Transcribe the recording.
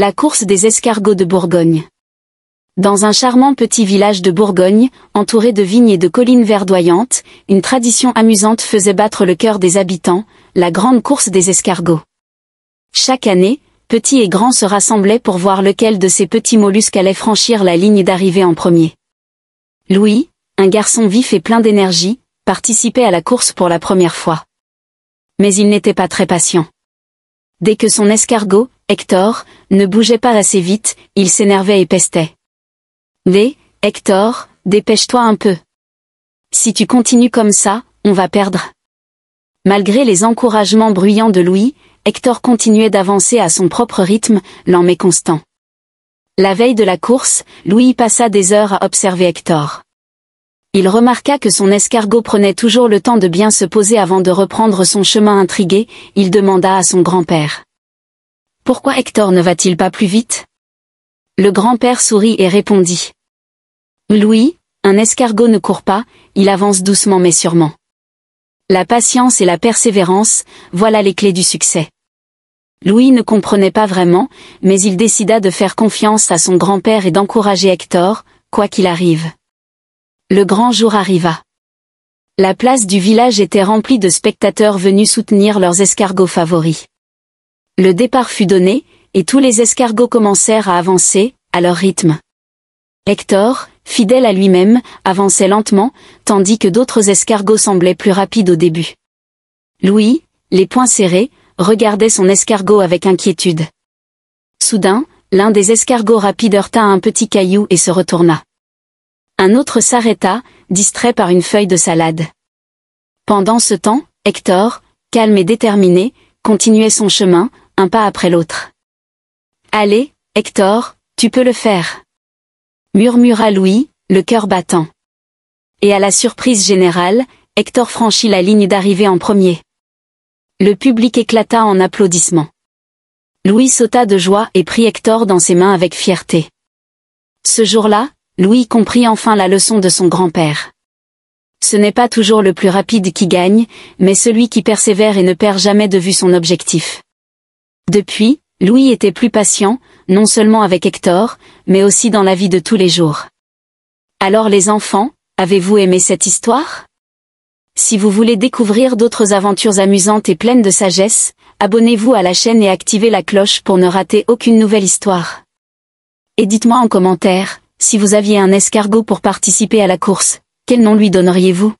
La course des escargots de Bourgogne. Dans un charmant petit village de Bourgogne, entouré de vignes et de collines verdoyantes, une tradition amusante faisait battre le cœur des habitants, la grande course des escargots. Chaque année, petits et grands se rassemblaient pour voir lequel de ces petits mollusques allait franchir la ligne d'arrivée en premier. Louis, un garçon vif et plein d'énergie, participait à la course pour la première fois. Mais il n'était pas très patient. Dès que son escargot, Hector, ne bougeait pas assez vite, il s'énervait et pestait. « Hector, dépêche-toi un peu. Si tu continues comme ça, on va perdre. » Malgré les encouragements bruyants de Louis, Hector continuait d'avancer à son propre rythme, lent mais constant. La veille de la course, Louis passa des heures à observer Hector. Il remarqua que son escargot prenait toujours le temps de bien se poser avant de reprendre son chemin. Intrigué, il demanda à son grand-père. « Pourquoi Hector ne va-t-il pas plus vite ?» Le grand-père sourit et répondit. « Louis, un escargot ne court pas, il avance doucement mais sûrement. La patience et la persévérance, voilà les clés du succès. » Louis ne comprenait pas vraiment, mais il décida de faire confiance à son grand-père et d'encourager Hector, quoi qu'il arrive. Le grand jour arriva. La place du village était remplie de spectateurs venus soutenir leurs escargots favoris. Le départ fut donné, et tous les escargots commencèrent à avancer, à leur rythme. Hector, fidèle à lui-même, avançait lentement, tandis que d'autres escargots semblaient plus rapides au début. Louis, les poings serrés, regardait son escargot avec inquiétude. Soudain, l'un des escargots rapides heurta un petit caillou et se retourna. Un autre s'arrêta, distrait par une feuille de salade. Pendant ce temps, Hector, calme et déterminé, continuait son chemin, un pas après l'autre. « Allez, Hector, tu peux le faire !» murmura Louis, le cœur battant. Et à la surprise générale, Hector franchit la ligne d'arrivée en premier. Le public éclata en applaudissements. Louis sauta de joie et prit Hector dans ses mains avec fierté. Ce jour-là, Louis comprit enfin la leçon de son grand-père. Ce n'est pas toujours le plus rapide qui gagne, mais celui qui persévère et ne perd jamais de vue son objectif. Depuis, Louis était plus patient, non seulement avec Hector, mais aussi dans la vie de tous les jours. Alors les enfants, avez-vous aimé cette histoire ? Si vous voulez découvrir d'autres aventures amusantes et pleines de sagesse, abonnez-vous à la chaîne et activez la cloche pour ne rater aucune nouvelle histoire. Et dites-moi en commentaire, si vous aviez un escargot pour participer à la course, quel nom lui donneriez-vous ?